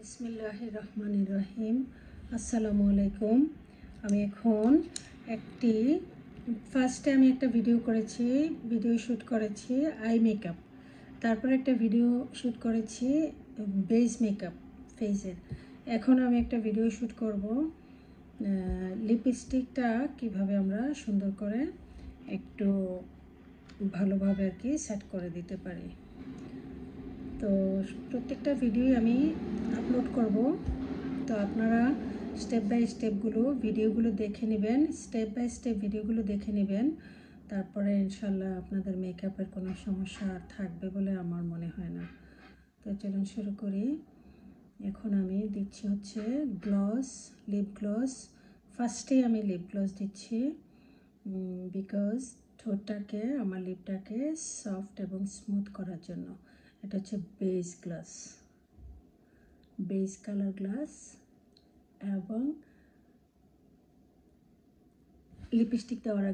বিসমিল্লাহির রহমানির রহিম। আসসালামু আলাইকুম। আমি এখন একটি ফার্স্টে আমি একটা ভিডিও শ্যুট করেছি আই মেকআপ, তারপরে একটা ভিডিও শ্যুট করেছি বেস মেকআপ ফেসের। এখন আমি একটা ভিডিও শ্যুট করব লিপস্টিকটা কিভাবে আমরা সুন্দর করে একটু ভালোভাবে আর কি সেট করে দিতে পারি। তো প্রত্যেকটা ভিডিওই আমি আপলোড করব, তো আপনারা স্টেপ বাই ভিডিওগুলো দেখে নেবেন, স্টেপ বাই স্টেপ ভিডিওগুলো দেখে নেবেন। তারপরে ইনশাল্লাহ আপনাদের মেকআপের কোনো সমস্যা থাকবে বলে আমার মনে হয় না। তো চলুন শুরু করি। এখন আমি দিচ্ছি হচ্ছে গ্লস, লিপ গ্লস। ফার্স্টেই আমি লিপ গ্লস দিচ্ছি বিকজ ঠোঁটটাকে, আমার লিপটাকে সফট এবং স্মুথ করার জন্য। এটা হচ্ছে বেস কালার গ্লাস এবং লিপস্টিক দেওয়ার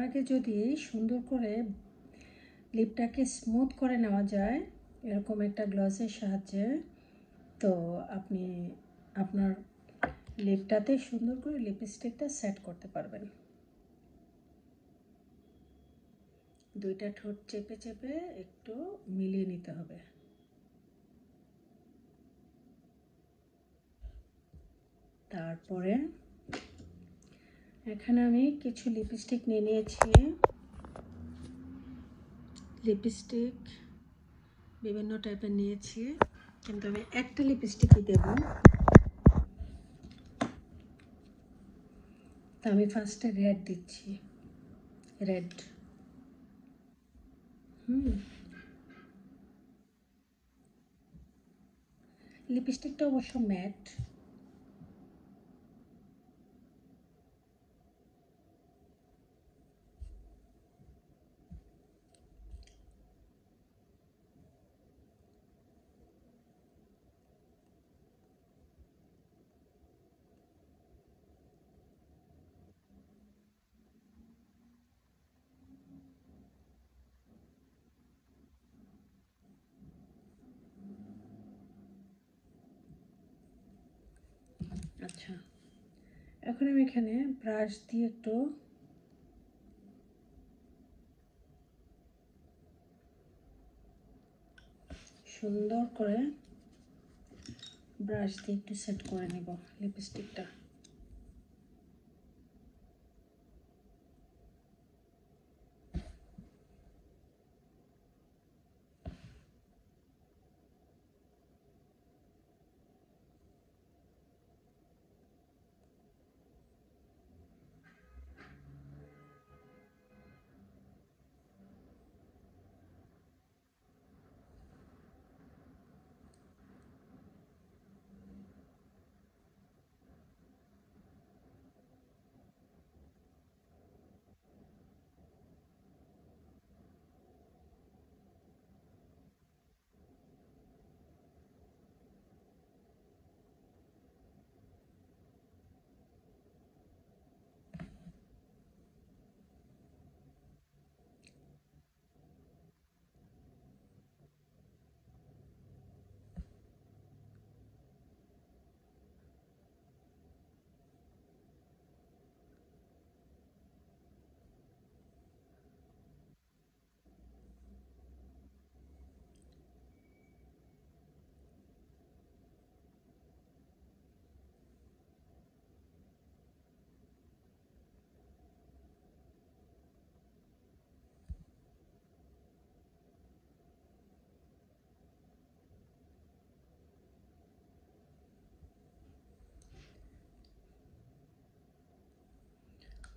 আগে যদি সুন্দর করে লিপটাকে স্মুথ করে নেওয়া যায় এরকম একটা গ্লসের সাহায্যে, তো আপনি আপনার লিপটাতে সুন্দর করে লিপস্টিকটা সেট করতে পারবেন। দুইটা ঠোঁট চেপে চেপে একটু মিলিয়ে নিতে হবে। তারপরে এখানে আমি কিছু লিপস্টিক নিয়ে নিয়েছি। লিপস্টিক বিভিন্ন টাইপের নিয়েছি, কিন্তু আমি একটা লিপস্টিকই দেব। তো আমি ফার্স্টে রেড দিচ্ছি, রেড। লিপস্টিকটা অবশ্য ম্যাট। আচ্ছা, এখন আমি এখানে ব্রাশ দিয়ে একটু সুন্দর করে সেট করে নেব লিপস্টিকটা।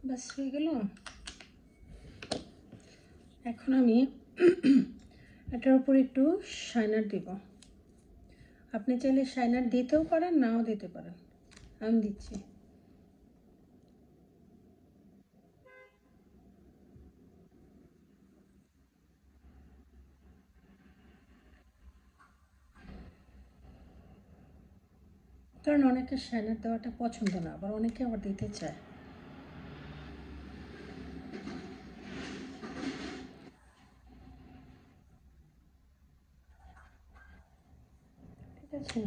বাস হয়ে গেল। এখন আমি এটার উপর একটু শাইনার দিব। আপনি চাইলে শাইনার দিতেও পারেন, নাও দিতে পারেন। আমি দিচ্ছি। কারণ অনেকে শাইনার দেওয়াটা পছন্দ না, আবার অনেকে আবার দিতে চায়। ঠিক আছে,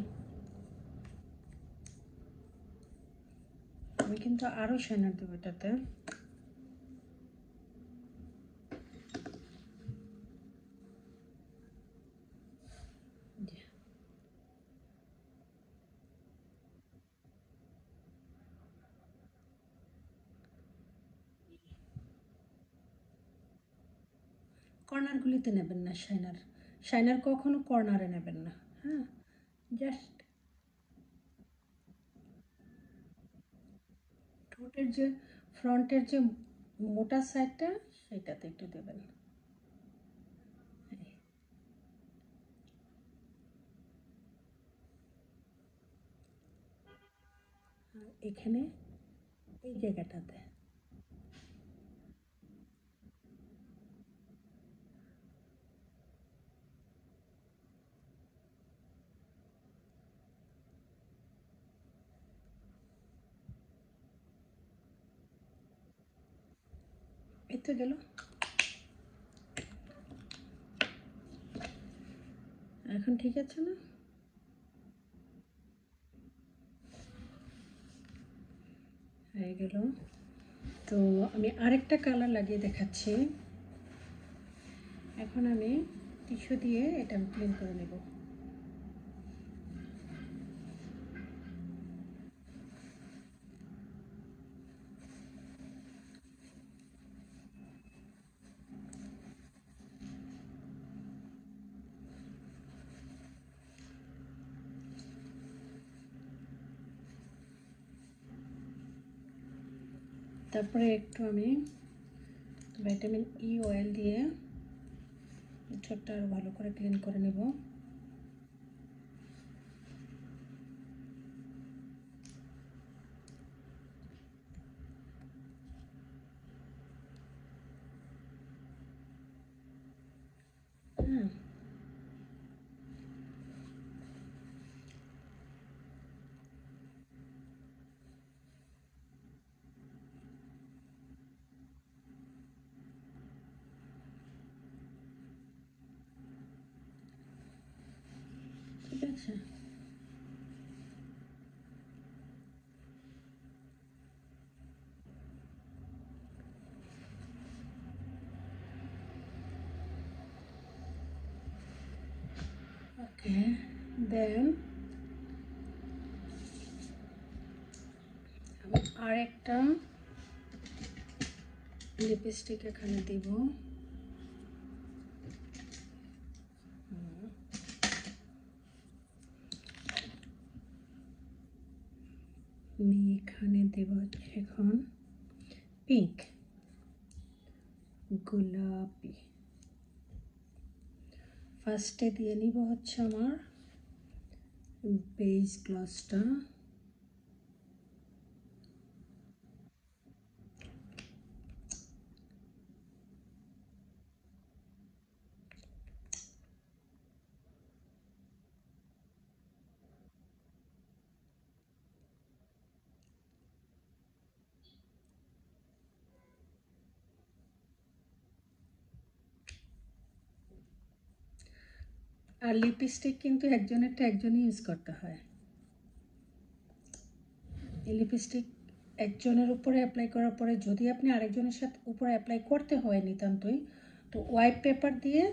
আমি কিন্তু আরও শাইনার দেবো এটাতে। কর্নারগুলিতে নেবেন না শাইনার, শাইনার কখনো কর্নারে নেবেন না। হ্যাঁ, জাস্ট ঠোঁটের যে ফ্রন্টের যে মোটা সাইডটা সেটাতে একটু দেবেন। এখানে এই জায়গাটাতে এই তো গেল। এখন ঠিক আছে না? হয়ে গেল। তো আমি আরেকটা কালার লাগিয়ে দেখাচ্ছি। এখন আমি টিস্যু দিয়ে এটা আমি ক্লিন করে নেব। তারপরে একটু আমি ভিটামিন ই অয়েল দিয়ে ঠোঁটটা আরও ভালো করে ক্লিন করে নেব। হ্যাঁ, ঠিক আছে। ওকে, দেন আমি আরেকটা লিপস্টিক এখানে দিব। আমি এখানে দেব এখন পিঙ্ক, গোলাপি। ফার্স্টে দিয়ে নিব হচ্ছে আমার বেস গ্লসটা। আর লিপস্টিক কিন্তু একজনেরটা একজনই ইউজ করতে হয়। এই লিপস্টিক একজনের উপরে অ্যাপ্লাই করার পরে যদি আপনি আরেকজনের সাথে উপরে অ্যাপ্লাই করতে হয় নিতান্তই, তো হোয়াইট পেপার দিয়ে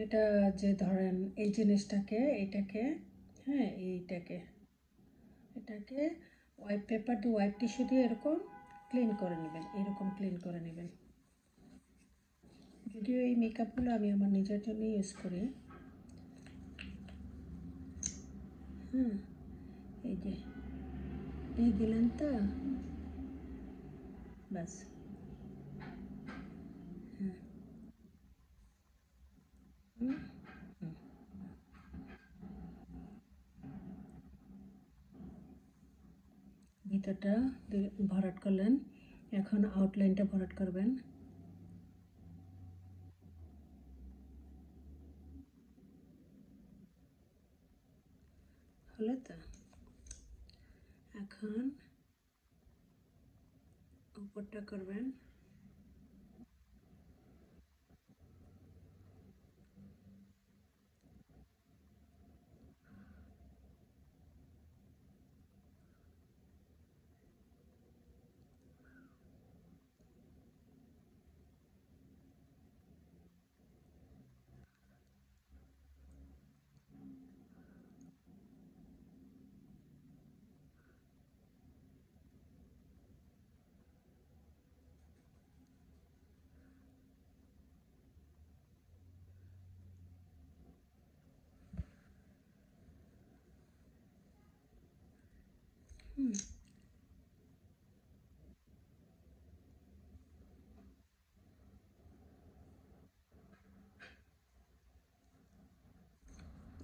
এটা যে ধরেন এই জিনিসটাকে এটাকে, হ্যাঁ এটাকে হোয়াইট পেপার দিয়ে হোয়াইট টিস্যু দিয়ে এরকম ক্লিন করে নেবেন, এরকম ক্লিন করে নেবেন। যদিও এই মেকআপগুলো আমি আমার নিজের জন্য ইউজ করি। হ্যাঁ, এই যে এই দিলেন তো, ব্যাস। হ্যাঁ, ভিতরটা ভরাট করলেন, এখন আউটলাইনটা ভরাট করবেন। হলো তো? এখন উপরটা করবেন।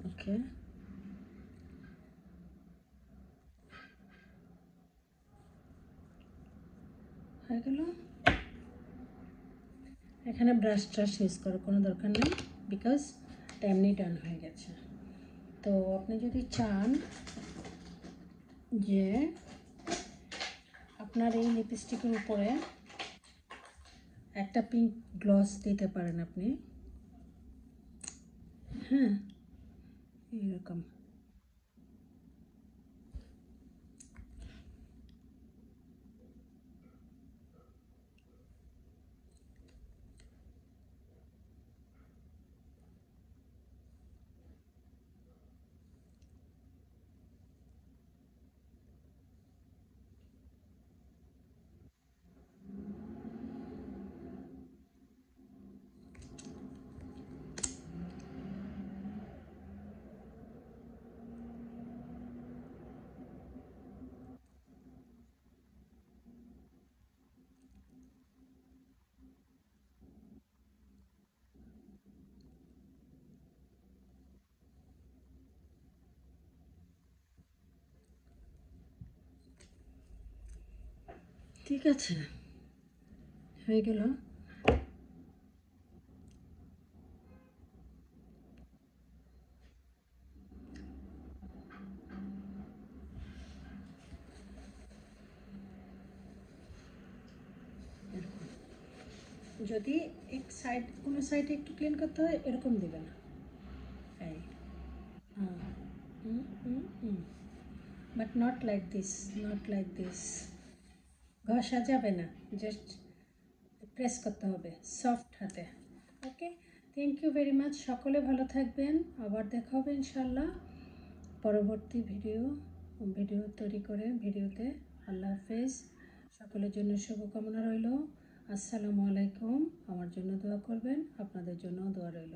ওকে, হয়ে গেল। এখানে ব্রাশ ট্রাশ ইউজ করার কোনো দরকার নেই, বিকজ এমনি ডান হয়ে গেছে। তো আপনি যদি চান যে আপনার এই লিপস্টিকের উপরে একটা পিঙ্ক গ্লস দিতে পারেন আপনি, হ্যাঁ, এরকম। ঠিক আছে, হয়ে গেল। যদি এক সাইড, কোনো সাইডে একটু ক্লিন করতে হয়, এরকম দেবেন। এই but not like this, not like this. ঘষা যাবে না, জাস্ট প্রেস করতে হবে সফট হাতে। ওকে, থ্যাংক ইউ ভেরি মাচ। সকলে ভালো থাকবেন, আবার দেখা হবে ইনশাল্লাহ পরবর্তী ভিডিও তৈরি করে ভিডিওতে। আল্লাহ হাফেজ, সকলের জন্য শুভকামনা রইল। আসসালামু আলাইকুম। আমার জন্য দোয়া করবেন, আপনাদের জন্যও দোয়া রইল।